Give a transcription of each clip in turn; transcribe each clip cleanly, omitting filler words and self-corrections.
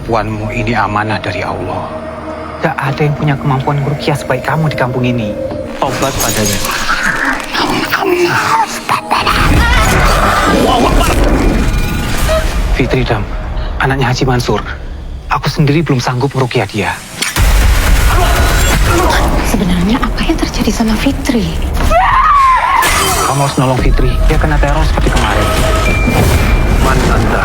Perempuanmu ini amanah dari Allah. Gak ada yang punya kemampuan meruqyah sebaik kamu di kampung ini. Tobat padanya. Fitri Dam, anaknya Haji Mansur. Aku sendiri belum sanggup meruqyah dia. Sebenarnya apa yang terjadi sama Fitri? Kamu harus nolong Fitri. Dia kena teror seperti kemarin. Man anda?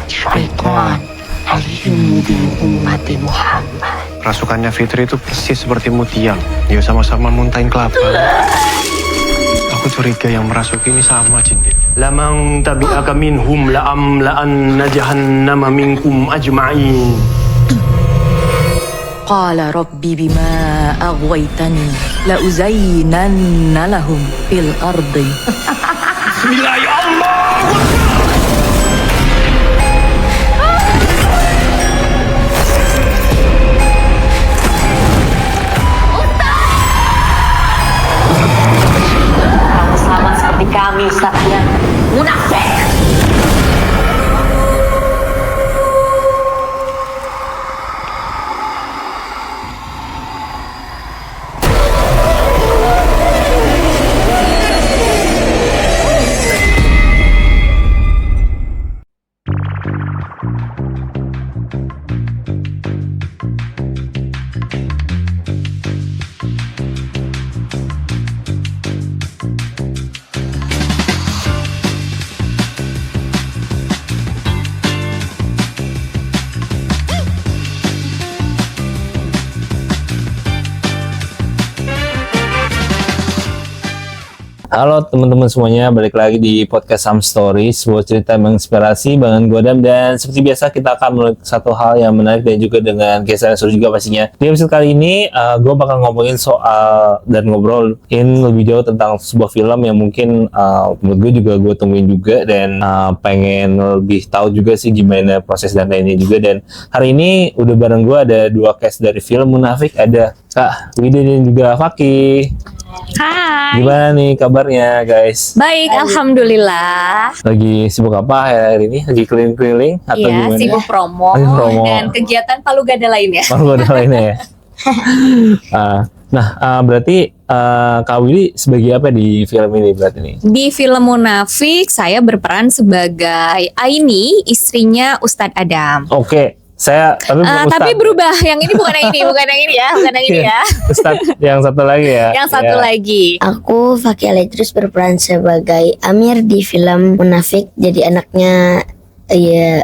Syaitan al-jinn di umat Muhammad. Rasukannya Fitri itu persis seperti Mutiang. Dia sama-sama muntahin kelapa. Aku curiga yang merasuki ini sama jin. Lamang tabi'aka minhum la'amla'anna jahannama minkum ajma'in. Qala rabbi bima aghwaytani la uzayyinanna lahum fil ardi. Bismillah ya Allah. Kamu sama seperti kami, Ustaz. Munafik. Halo teman-teman semuanya, balik lagi di podcast Some Story, sebuah cerita menginspirasi barengan gue Adam. Dan seperti biasa kita akan melihat satu hal yang menarik dan juga dengan kisah yang seru juga pastinya. Di episode kali ini gue bakal ngomongin soal dan ngobrolin lebih jauh tentang sebuah film yang mungkin menurut gue juga gue tungguin juga dan pengen lebih tahu juga sih gimana proses dan lainnya juga. Dan hari ini udah bareng gue ada dua cast dari film Munafik, ada Kak Wida dan juga Faki. Hai. Gimana nih kabarnya guys? Baik, alhamdulillah. Lagi sibuk apa hari ini? Lagi keliling-keliling atau Iya, gimana? sibuk promo, Lagi promo. dan kegiatan Palu Gada lainnya. Baru ada lainnya ya. Berarti Kak Willy sebagai apa di film ini berarti nih? Di film Munafik, saya berperan sebagai Aini, istrinya Ustadz Adam. Oke, saya tapi bukan Ustadz. Tapi berubah, yang ini bukan yang ini, bukan yang ini ya, bukan yang ini ya. Ustadz yang satu lagi ya. Yang satu Ya. lagi. Aku Faki Alaidrus berperan sebagai Amir di film Munafik. Jadi anaknya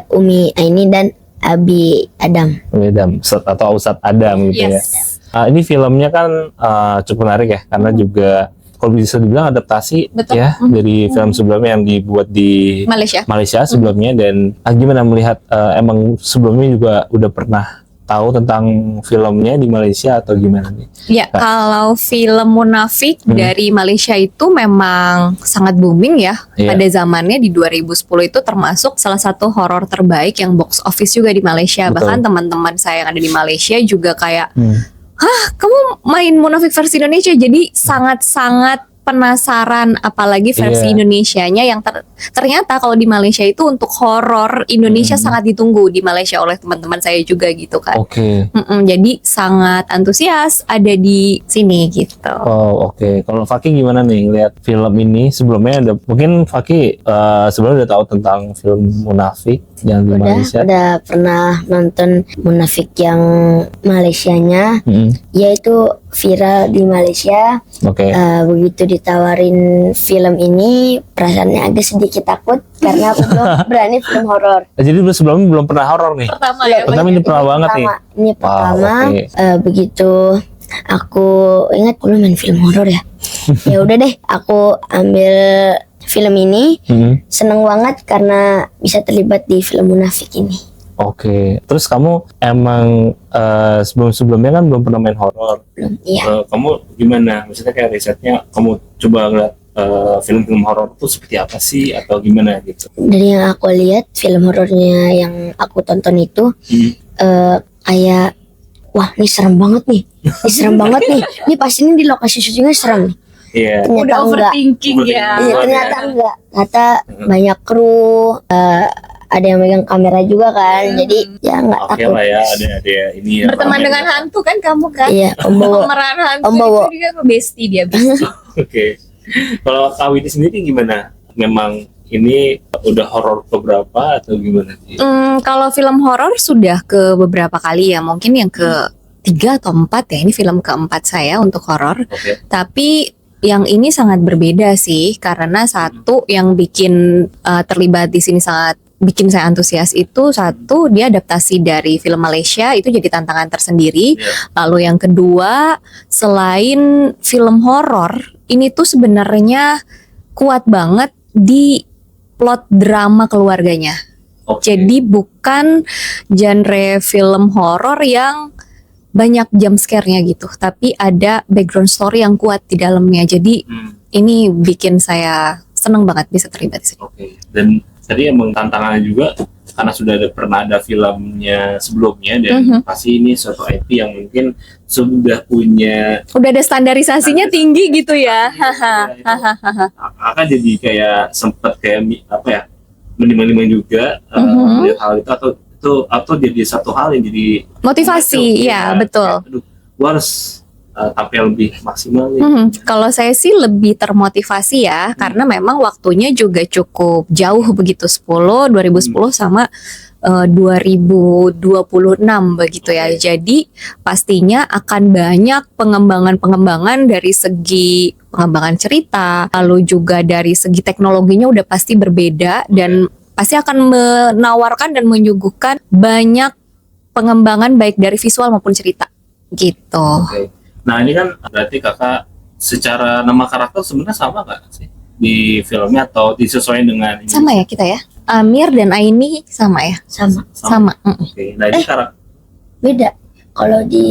Umi Aini dan Abi Adam. Adam atau Ustadz Adam gitu Yes. ya. Ini filmnya kan cukup menarik ya, karena juga kalau bisa dibilang adaptasi Betul. ya dari film sebelumnya yang dibuat di Malaysia. sebelumnya. Dan gimana melihat emang sebelumnya juga udah pernah tahu tentang filmnya di Malaysia atau gimana nih? Ya, kalau film Munafik dari Malaysia itu memang sangat booming ya. Iya. Pada zamannya di 2010 itu termasuk salah satu horor terbaik yang box office juga di Malaysia. Betul. Bahkan teman-teman saya yang ada di Malaysia juga kayak, kamu main Munafik versi Indonesia, jadi sangat-sangat penasaran, apalagi versi Iya. Indonesianya yang ternyata kalau di Malaysia itu untuk horor Indonesia sangat ditunggu di Malaysia oleh teman-teman saya juga gitu kan. Oke. Jadi sangat antusias ada di sini gitu. Oh oke. Kalau Faki gimana nih ngeliat film ini? Sebelumnya ada mungkin Faki sebelumnya udah tahu tentang film Munafik yang di Malaysia. Udah pernah nonton Munafik yang Malaysianya, yaitu viral di Malaysia. Oke. Begitu ditawarin film ini, perasaannya agak sedikit takut karena aku belum berani film horor. Jadi sebelumnya belum pernah horor nih. Pertama ya. Pertama ini pernah banget nih. Ini pertama. oke. Begitu aku ingat belum main film horor ya. Ya udah deh, aku ambil film ini. Seneng banget karena bisa terlibat di film Munafik ini. Oke. Terus kamu emang sebelum-sebelumnya kan belum pernah main horor. Iya. Kamu gimana? Maksudnya kayak risetnya kamu coba ngeliat film-film horor itu seperti apa sih atau gimana gitu? Dari yang aku lihat film horornya yang aku tonton itu kayak wah ini serem banget nih. Ini serem banget nih. Ini pasti ini di lokasi syutingnya serem nih. Iya. Ternyata Udah enggak. overthinking ya. Iya, ternyata enggak. Ternyata banyak kru, ada yang megang kamera juga kan, jadi ya nggak Oke takut. lah ya, ada ini ya. Berteman dengan hantu kan kamu kan? Iya, Om Bowo. Pemeran hantu Om Bowo. itu dia bestie dia bestie. Oke. Kalau Kak Widi sendiri gimana? Memang ini udah horor keberapa atau gimana sih? Kalau film horor sudah ke beberapa kali ya, mungkin yang ke 3 atau 4 ya. Ini film keempat saya untuk horor. Oke. Tapi yang ini sangat berbeda sih, karena satu yang bikin terlibat di sini sangat bikin saya antusias itu, satu dia adaptasi dari film Malaysia, itu jadi tantangan tersendiri. Iya. Lalu yang kedua, selain film horor, ini tuh sebenarnya kuat banget di plot drama keluarganya. Oke. Jadi bukan genre film horor yang banyak jump scare-nya gitu, tapi ada background story yang kuat di dalamnya. Jadi ini bikin saya seneng banget bisa terlibat di sini. Oke. Dan tadi emang tantangannya juga karena sudah pernah ada filmnya sebelumnya dan pasti ini suatu IP yang mungkin sudah punya Udah ada standarisasinya tinggi gitu ya. akan jadi kayak sempet kayak apa ya, mending juga melihat hal itu atau jadi satu hal yang jadi Motivasi, ya betul. Kayak, aduh, gua harus tampil lebih maksimal nih. Kalau saya sih lebih termotivasi ya, karena memang waktunya juga cukup jauh begitu, 2010 sama 2026 begitu ya. Jadi pastinya akan banyak pengembangan-pengembangan dari segi pengembangan cerita, lalu juga dari segi teknologinya udah pasti berbeda dan pasti akan menawarkan dan menyuguhkan banyak pengembangan baik dari visual maupun cerita gitu. Oke. Nah ini kan berarti kakak secara nama karakter sebenarnya sama nggak sih di filmnya atau disesuaikan dengan ini? Sama ya kita ya. Amir dan Aini sama ya. Sama. Oke. Nah ini karakter Beda. Kalau di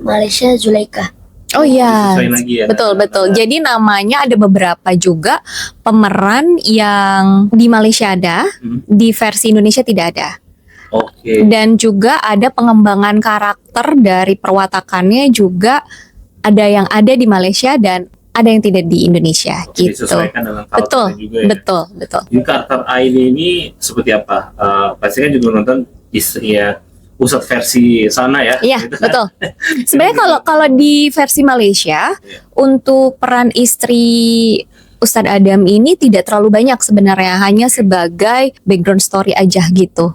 Malaysia Zulaika. Oh iya, disesuaikan lagi ya. betul. Jadi namanya ada beberapa juga pemeran yang di Malaysia ada, di versi Indonesia tidak ada. Oke. Dan juga ada pengembangan karakter dari perwatakannya juga ada yang ada di Malaysia dan ada yang tidak di Indonesia gitu. Disesuaikan dengan Betul, karakternya juga ya. betul. Di karakter Aini ini seperti apa? Pasti kan juga nonton istrinya Ustadz versi sana ya. Iya, Gitu kan? betul. Sebenarnya kalau di versi Malaysia untuk peran istri Ustadz Adam ini tidak terlalu banyak sebenarnya, hanya sebagai background story aja gitu.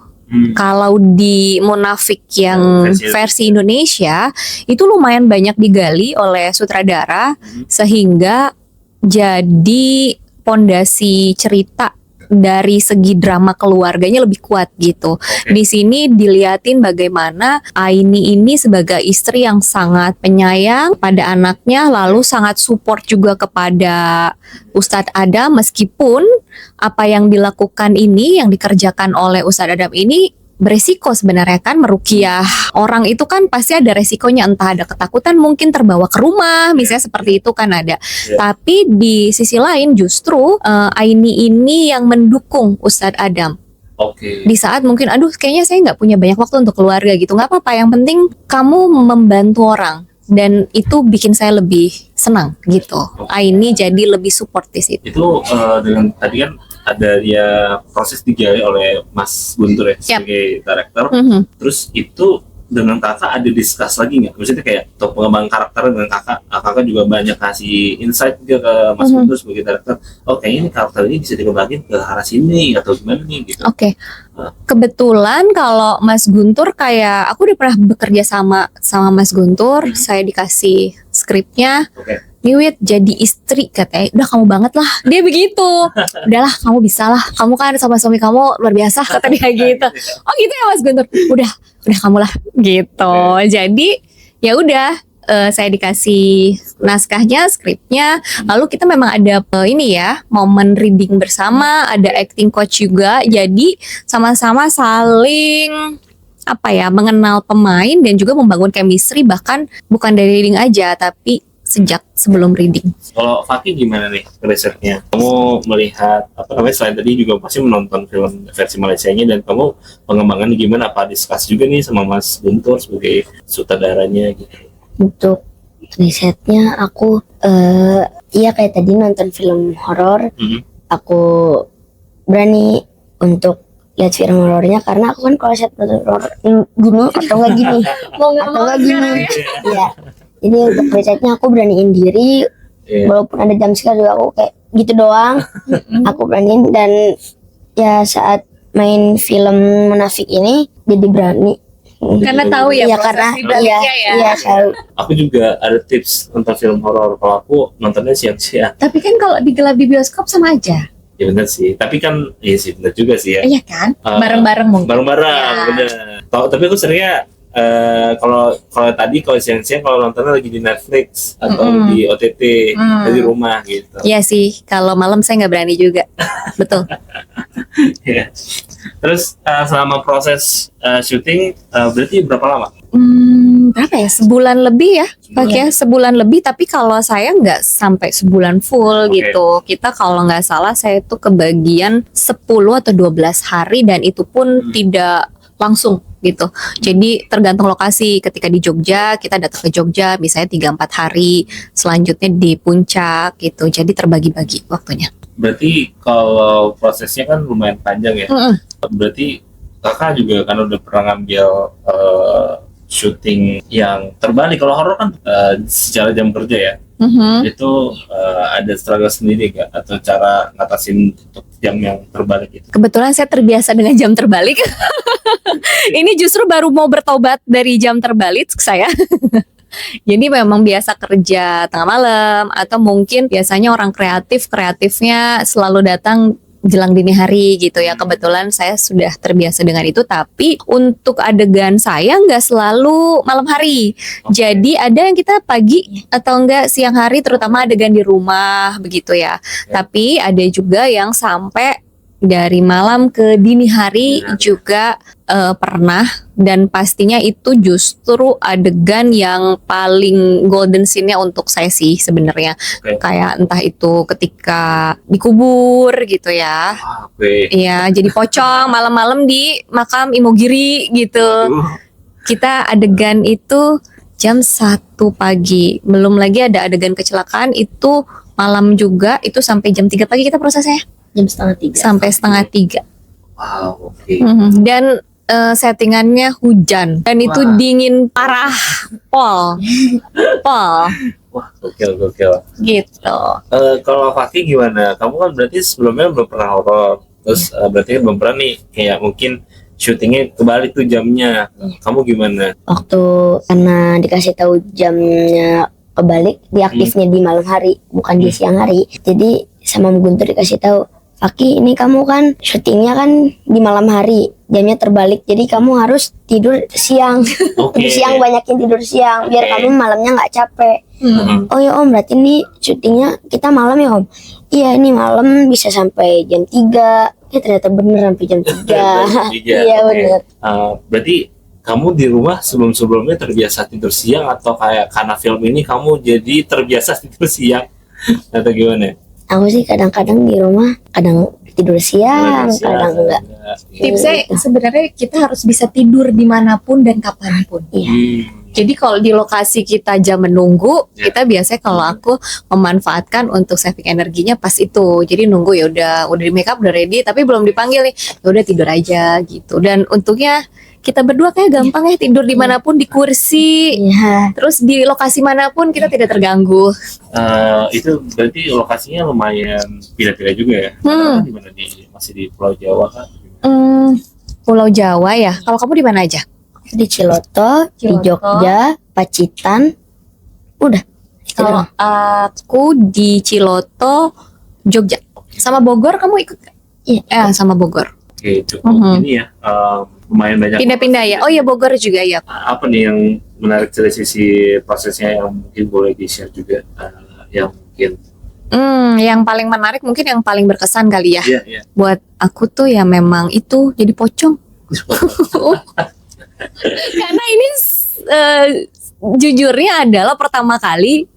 Kalau di Munafik yang versi Indonesia itu lumayan banyak digali oleh sutradara sehingga jadi pondasi cerita dari segi drama keluarganya lebih kuat gitu. Di sini diliatin bagaimana Aini ini sebagai istri yang sangat penyayang pada anaknya, lalu sangat support juga kepada Ustadz Adam, meskipun apa yang dilakukan ini, yang dikerjakan oleh Ustadz Adam ini beresiko sebenarnya kan. Meruqyah orang itu kan pasti ada resikonya, entah ada ketakutan mungkin terbawa ke rumah misalnya seperti itu kan ada. Tapi di sisi lain justru Aini ini yang mendukung Ustadz Adam. Oke. Di saat mungkin aduh kayaknya saya nggak punya banyak waktu untuk keluarga gitu, nggak apa-apa, yang penting kamu membantu orang, dan itu bikin saya lebih senang gitu. Aini jadi lebih support di situ. Itu dengan tadi kan ada dia proses digali oleh Mas Guntur ya sebagai karakter. Terus itu dengan kakak ada discuss lagi nggak? Maksudnya kayak untuk pengembangan karakter dengan kakak juga banyak kasih insight juga ke Mas Guntur sebagai karakter. Oh kayaknya ini karakter ini bisa dikembangin ke arah sini atau gimana nih gitu. Oke. Kebetulan kalau Mas Guntur kayak aku udah pernah bekerja sama Mas Guntur, saya dikasih skripnya. Niwit jadi istri katanya, udah kamu banget lah, dia begitu. Udahlah kamu bisa lah, kamu kan sama suami kamu luar biasa kata dia gitu. Oh gitu ya Mas Guntur, udah kamu lah gitu. Jadi ya udah saya dikasih naskahnya, skripnya, lalu kita memang ada ini ya momen reading bersama, ada acting coach juga, jadi sama-sama saling mengenal pemain dan juga membangun chemistry, bahkan bukan dari reading aja tapi sejak sebelum reading. Kalau Fakih gimana nih risetnya? Kamu melihat selain tadi juga pasti menonton film versi Malaysianya, dan kamu pengembangannya gimana? Apa diskus juga nih sama Mas Guntur sebagai sutradaranya gitu? Untuk risetnya aku kayak tadi nonton film horor, aku berani untuk lihat film horornya karena aku kan kalau set nonton horor gini atau enggak gini atau enggak gini ya. Jadi untuk risetnya aku beraniin diri walaupun ada jam sekali juga aku kayak gitu doang. Aku beraniin dan ya saat main film Munafik ini jadi berani. Karena tahu ya Iya proses karena dibaliknya ya. iya tahu. Aku juga ada tips tentang film horor. Kalau aku nontonnya siang-siang. Tapi kan kalau digelar di bioskop sama aja. Ya benar sih. Tapi kan, iya sih benar juga sih ya. Iya kan? Ah, Bareng-bareng mungkin. Bareng-bareng, Ya. bener. Tapi aku seringnya kalau tadi kalau siang-siang kalau nontonnya lagi di Netflix atau di OTT di rumah gitu. Iya sih, kalau malam saya nggak berani juga. Betul. Ya. Terus selama proses syuting berarti berapa lama? Berapa ya? Sebulan lebih ya, Pak ya, sebulan lebih. Tapi kalau saya nggak sampai sebulan full Oke. gitu. Kita kalau nggak salah saya itu kebagian 10 atau 12 hari dan itu pun tidak langsung gitu. Jadi tergantung lokasi. Ketika di Jogja, kita datang ke Jogja misalnya 3-4 hari. Selanjutnya di Puncak gitu. Jadi terbagi-bagi waktunya. Berarti kalau prosesnya kan lumayan panjang ya. Berarti kakak juga kan udah pernah ngambil syuting yang terbalik. Kalau horor kan secara jam kerja ya. Itu ada struggle sendiri gak? Atau cara ngatasin untuk jam yang terbalik itu? Kebetulan saya terbiasa dengan jam terbalik. Ini justru baru mau bertobat dari jam terbalik saya. Jadi memang biasa kerja tengah malam atau mungkin biasanya orang kreatifnya selalu datang jelang dini hari gitu ya. Kebetulan saya sudah terbiasa dengan itu, tapi untuk adegan saya nggak selalu malam hari. Jadi ada yang kita pagi atau enggak siang hari, terutama adegan di rumah begitu ya. Tapi ada juga yang sampai dari malam ke dini hari juga pernah, dan pastinya itu justru adegan yang paling golden scene-nya untuk saya sih sebenarnya. Kayak entah itu ketika dikubur gitu ya. Iya, jadi pocong malam-malam di makam Imogiri gitu. Kita adegan itu jam 1 pagi. Belum lagi ada adegan kecelakaan itu malam juga, itu sampai jam 3 pagi kita prosesnya. Jam 2:30 Sampai 2:30. Wow, oke. Dan settingannya hujan dan itu dingin parah, pol Wah, gokil. gitu. Kalau Fakih gimana? Kamu kan berarti sebelumnya belum pernah horor. Terus berarti belum pernah nih kayak mungkin syutingnya kebalik tuh jamnya. Kamu gimana? Waktu karena dikasih tahu jamnya kebalik, diaktifnya di malam hari bukan di siang hari. Jadi sama Om Guntur dikasih tahu, Fakih, ini kamu kan syutingnya kan di malam hari, jamnya terbalik, jadi kamu harus tidur siang. Tidur siang, banyakin tidur siang biar kamu malamnya nggak capek. Oh ya Om, berarti ini syutingnya kita malam ya Om? Iya, ini malam bisa sampai jam 3. Ya ternyata bener sampai jam 3. Iya bener. Berarti kamu di rumah sebelum-sebelumnya terbiasa tidur siang atau kayak karena film ini kamu jadi terbiasa tidur siang atau gimana? Aku sih kadang-kadang di rumah kadang tidur siang, kadang enggak. Tipsnya sebenarnya kita harus bisa tidur dimanapun dan kapanpun. Iya. Jadi kalau di lokasi kita jam menunggu, kita biasanya kalau aku memanfaatkan untuk saving energinya pas itu. Jadi nunggu ya udah di make up, udah ready, tapi belum dipanggil nih, ya udah tidur aja gitu. Dan untungnya kita berdua kayak gampang ya tidur dimanapun, di kursi, Iya. terus di lokasi manapun kita tidak terganggu. Itu berarti lokasinya lumayan pindah-pindah juga ya? Karena kan di mana masih di Pulau Jawa kan? Pulau Jawa ya. Kalau kamu di mana aja? Di Ciloto, di Jogja, Pacitan, udah. Itu Kalau doang. aku di Ciloto, Jogja, sama Bogor kamu ikut gak? Iya. Sama Bogor. Oke, cukup ini ya, lumayan banyak. Pindah-pindah ya. Oh ya Bogor juga ya. Apa nih yang menarik dari sisi prosesnya yang mungkin boleh di-share juga, yang mungkin Yang paling menarik mungkin yang paling berkesan kali ya. Iya. Buat aku tuh ya memang itu jadi pocong. Karena ini jujurnya adalah pertama kali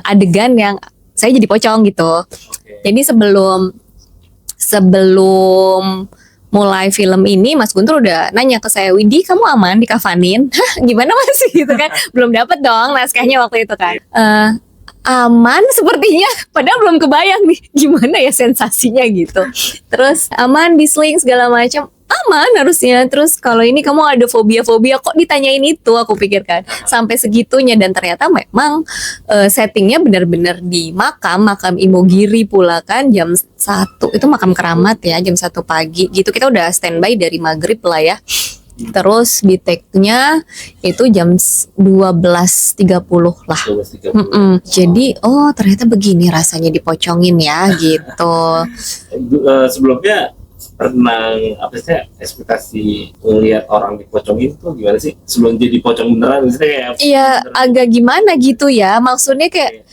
adegan yang saya jadi pocong gitu. Jadi sebelum mulai film ini Mas Guntur udah nanya ke saya, Widi kamu aman dikafanin? Hah, gimana Mas gitu kan? Belum dapet dong naskahnya waktu itu kan. aman sepertinya, padahal belum kebayang nih gimana ya sensasinya gitu. Terus aman diseling segala macam, aman harusnya. Terus kalau ini kamu ada fobia-fobia kok ditanyain itu, aku pikirkan sampai segitunya. Dan ternyata memang settingnya benar-benar di makam Imogiri pula kan, jam 1 itu makam keramat ya, jam 1 pagi gitu. Kita udah standby dari maghrib lah ya. Terus di take-nya itu jam 12.30 lah. 12.30. Jadi oh ternyata begini rasanya dipocongin ya gitu. Sebelumnya pernah apa sih ekspektasi ngelihat orang dipocongin tuh gimana sih sebelum jadi pocong beneran, maksudnya kayak Iya agak gimana gitu ya, maksudnya kayak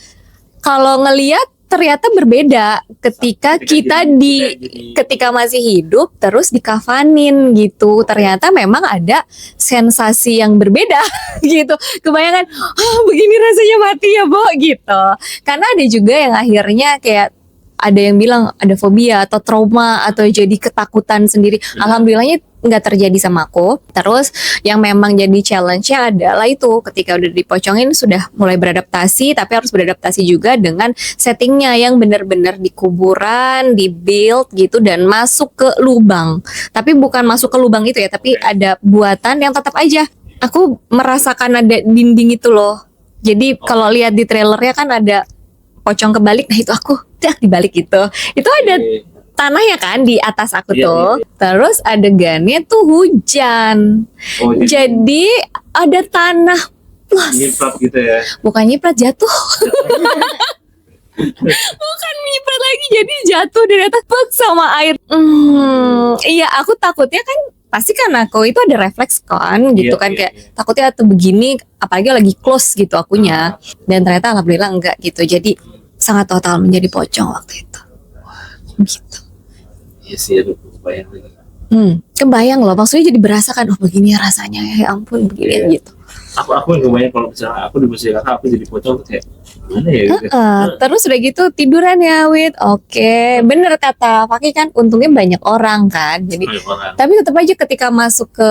kalau ngelihat ternyata berbeda ketika ketika masih hidup terus dikafanin gitu. Ternyata memang ada sensasi yang berbeda gitu. Kebayangan, begini rasanya mati ya, Bo gitu. Karena ada juga yang akhirnya kayak ada yang bilang ada fobia atau trauma atau jadi ketakutan sendiri. Alhamdulillahnya nggak terjadi sama aku. Terus yang memang jadi challenge-nya adalah itu ketika udah dipocongin sudah mulai beradaptasi, tapi harus beradaptasi juga dengan settingnya yang benar-benar di kuburan, di build gitu dan masuk ke lubang. Tapi bukan masuk ke lubang itu ya, tapi ada buatan yang tetap aja aku merasakan ada dinding itu loh. Jadi kalau lihat di trailernya kan ada pocong kebalik, nah itu aku di balik itu ada tanahnya kan di atas aku tuh. Terus adegannya tuh hujan. Jadi ada tanah plus. nyiprat gitu ya. Bukan nyiprat, jatuh. Bukan nyiprat lagi, jadi jatuh dari atas pluk sama air. Iya, aku takutnya kan pasti kan aku itu ada refleks kan gitu kan kayak takutnya atau begini apalagi lagi close gitu akunya. Dan ternyata alhamdulillah enggak gitu. Jadi sangat total menjadi pocong waktu itu. Gitu. Iya sih, aduh kebayang lagi. Kebayang loh, maksudnya jadi berasa kan, oh begini rasanya ya ampun begini gitu. Aku yang kebayang kalau misalnya aku di posisi kakak aku jadi pocong tuh kayak gimana ya gitu. Terus udah gitu tiduran ya Wit. Oke, bener kata Fakih kan untungnya banyak orang kan. Jadi Banyak orang. tapi tetap aja ketika masuk ke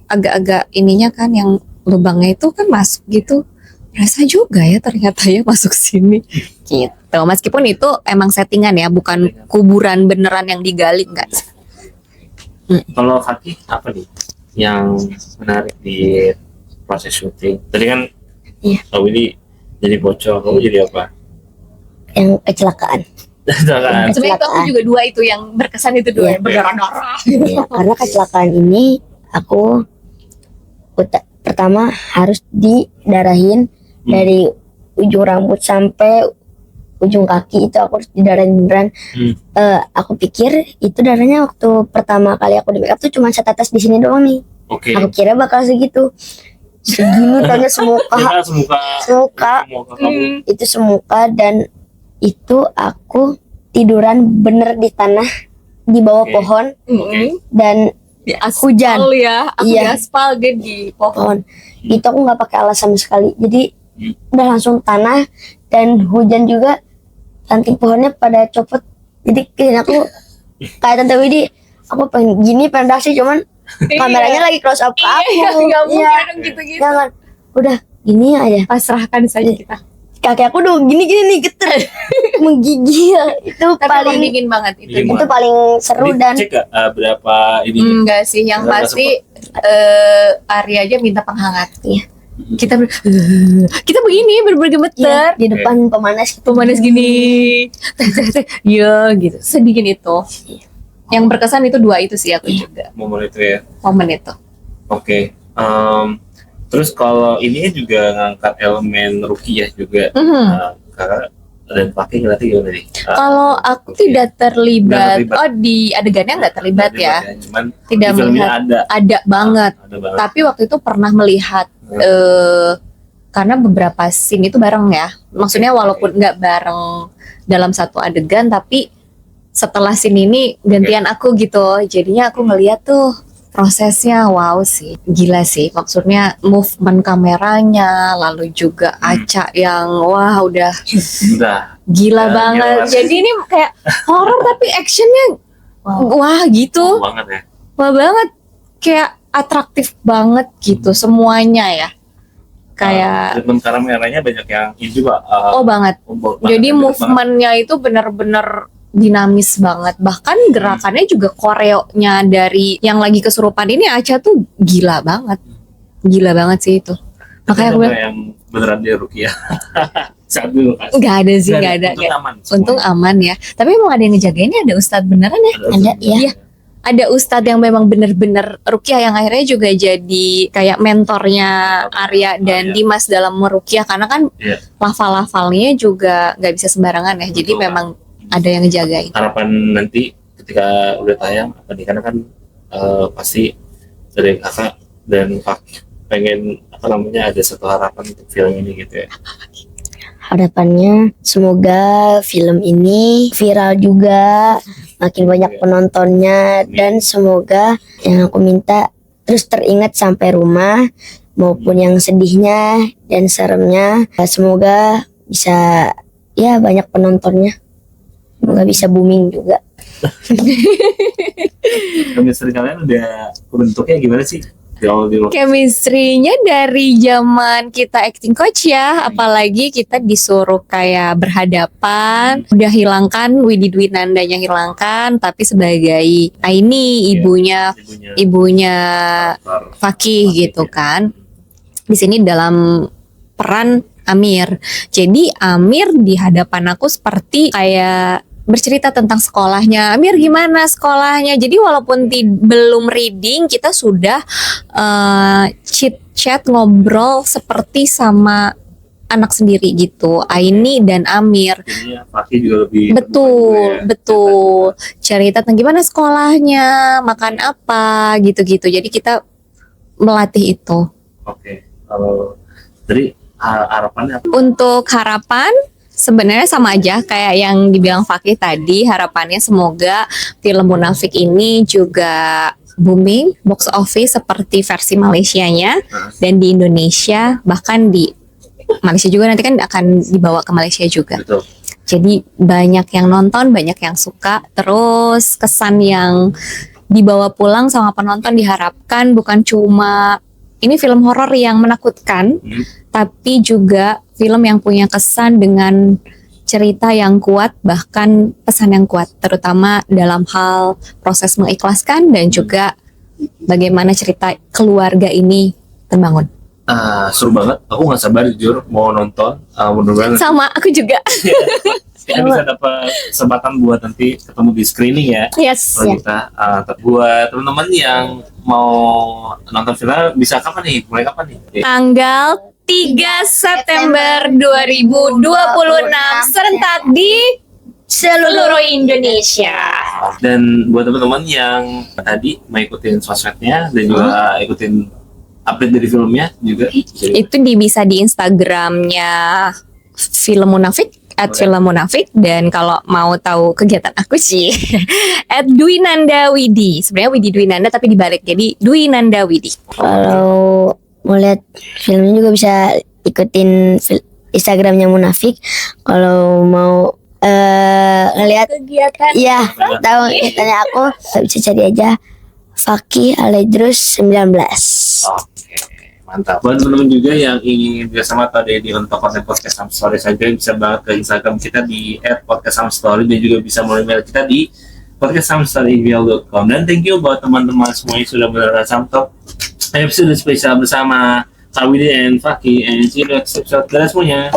agak-agak ininya kan yang lubangnya itu kan masuk gitu. Berasa juga ya ternyata ya masuk sini gitu. Meskipun itu emang settingan ya, bukan kuburan beneran yang digali enggak. Kalau Fakih apa nih yang menarik di proses syuting? Tadi kan tahu ini jadi pocong, kamu jadi apa? Yang kecelakaan. Kecelakaan. Sebenarnya itu aku juga dua itu yang berkesan itu dua yang berdarah-darah. Ya, karena kecelakaan ini aku pertama harus didarahin dari ujung rambut sampai ujung kaki, itu aku harus didarahin beneran. Aku pikir itu darahnya waktu pertama kali aku di makeup tuh cuma setetes di sini doang nih. Oke. Aku kira bakal segitu. Segini tanya semuka. Semuka. Kamu. Itu semuka, dan itu aku tiduran bener di tanah di bawah pohon dan Di aspal hujan. ya, aku di Iya. aspal dia di pohon. Itu aku nggak pakai alas sama sekali, jadi udah langsung tanah dan hujan juga. Ranting pohonnya pada copot, jadi kayak aku kayak Tante Widi, aku pengen gini pengen reaksi cuman kameranya lagi close up ke aku. Nggak mungkin Iya. dong gitu-gitu. Jangan, udah gini aja. Pasrahkan saja kita. Kaki aku udah gini nih geter, menggigil. Itu Tapi paling dingin banget itu. Dingin. itu paling seru. Dan Cek gak berapa ini? Enggak sih, yang Enggak pasti Ari aja minta penghangat. Iya. Kita kita begini bergemeter. di depan pemanas gitu. Pemanas gini. Ya gitu. Sedingin itu. Yang berkesan itu dua itu sih aku juga. Momen itu ya. Momen itu. Oke. Terus kalau ini juga ngangkat elemen rukiah juga. Kakak dan pakai ngeliatnya gimana nih? Kalau aku tidak terlibat, Nggak terlibat. oh di adegannya nggak terlibat ya, Cuman tidak di filmnya melihat. ada. Ada banget. Ada banget. Tapi waktu itu pernah melihat karena beberapa scene itu bareng ya. Maksudnya walaupun nggak bareng dalam satu adegan, tapi setelah scene ini gantian aku gitu. Jadinya aku ngeliat tuh prosesnya wow sih, gila sih. Maksudnya movement kameranya, lalu juga Aca yang wah udah Udah. gila Ya, banget. gila. Jadi ini kayak horor tapi actionnya wah gitu. Banget ya. Wah banget, kayak atraktif banget gitu semuanya ya. kayak treatment kameranya banyak yang ini juga. oh banget. Jadi movementnya itu bener-bener dinamis banget. Bahkan gerakannya juga koreonya dari yang lagi kesurupan ini Acha tuh gila banget. Gila banget sih itu. Makanya aku bilang, yang beneran dia Rukiah. Saat dulu kan. nggak ada sih, nggak ada. Untung aman. Untung aman ya. Tapi emang ada yang ngejagainnya, ada ustadz beneran ya? Ada ya. Iya. Ada ustadz yang memang bener-bener rukiah yang akhirnya juga jadi kayak mentornya Arya dan Arya. Dimas dalam merukiah karena kan Iya. lafal-lafalnya juga nggak bisa sembarangan ya. Jadi Betul. memang ada yang ngejagain. Harapan nanti ketika udah tayang apa nih, karena kan pasti dari kakak dan Pak pengen apa namanya ada satu harapan untuk film ini gitu ya. Harapannya semoga film ini viral juga, makin banyak penontonnya, dan semoga yang aku minta terus teringat sampai rumah, maupun yang sedihnya dan seremnya. Semoga bisa ya banyak penontonnya, semoga bisa booming juga. Chemistry kalian udah bentuknya gimana sih? Kalau di Chemistry-nya dari zaman kita acting coach ya, apalagi kita disuruh kayak berhadapan, udah hilangkan Widi Dwinandanya hilangkan, tapi sebagai Aini ibunya Fakih gitu kan. Di sini dalam peran Amir. Jadi Amir di hadapan aku seperti kayak bercerita tentang sekolahnya. Amir gimana sekolahnya? Jadi walaupun belum reading, kita sudah chit chat ngobrol seperti sama anak sendiri gitu. Aini dan Amir. jadinya Fakih juga lebih Betul. Cerita tentang gimana sekolahnya, makan apa, gitu-gitu. Jadi kita melatih itu. Oke. Kalau dari harapannya apa? Untuk harapan sebenarnya sama aja kayak yang dibilang Fakih tadi. Harapannya semoga film Munafik ini juga booming box office seperti versi Malaysianya dan di Indonesia, bahkan di Malaysia juga nanti kan akan dibawa ke Malaysia juga. Betul. Jadi banyak yang nonton, banyak yang suka. Terus kesan yang dibawa pulang sama penonton diharapkan bukan cuma ini film horor yang menakutkan, tapi juga film yang punya kesan dengan cerita yang kuat, bahkan pesan yang kuat, terutama dalam hal proses mengikhlaskan dan juga bagaimana cerita keluarga ini terbangun. Seru banget. Aku nggak sabar jujur mau nonton. Mudah-mudahan Sama, aku juga. kita bisa dapat kesempatan buat nanti ketemu di screening ya. Yes. Kalau kita buat teman-teman yang mau nonton film bisa kapan nih? Mulai kapan nih? Tanggal 3 September 2026 serentak di seluruh Indonesia. Dan buat teman-teman yang tadi mau ikutin sosmednya dan juga ikutin update dari filmnya juga. Itu bisa di Instagramnya Film Munafik @Film Munafik, dan kalau mau tahu kegiatan aku sih @Dwinanda_Widi. Sebenarnya Widi Dwinanda tapi dibalik jadi Dwinanda Widi. Kalau mau lihat filmnya juga bisa ikutin Instagramnya Munafik. Kalau mau ngelihat Kegiatan ya tahu kegiatannya aku, bisa cari aja Fakih Aledrus 19. Oke, mantap. Buat teman-teman juga yang ingin bersama atau ada di untuk konten podcast Sam Story saja bisa banget ke Instagram kita di @podcastsamstory dan juga bisa melalui email kita di podcastsamstory@gmail.com. Dan thank you buat teman-teman semuanya sudah menonton Samtalk episode spesial bersama Kak Widi dan Fakih, and see you next episode. Dadah semuanya.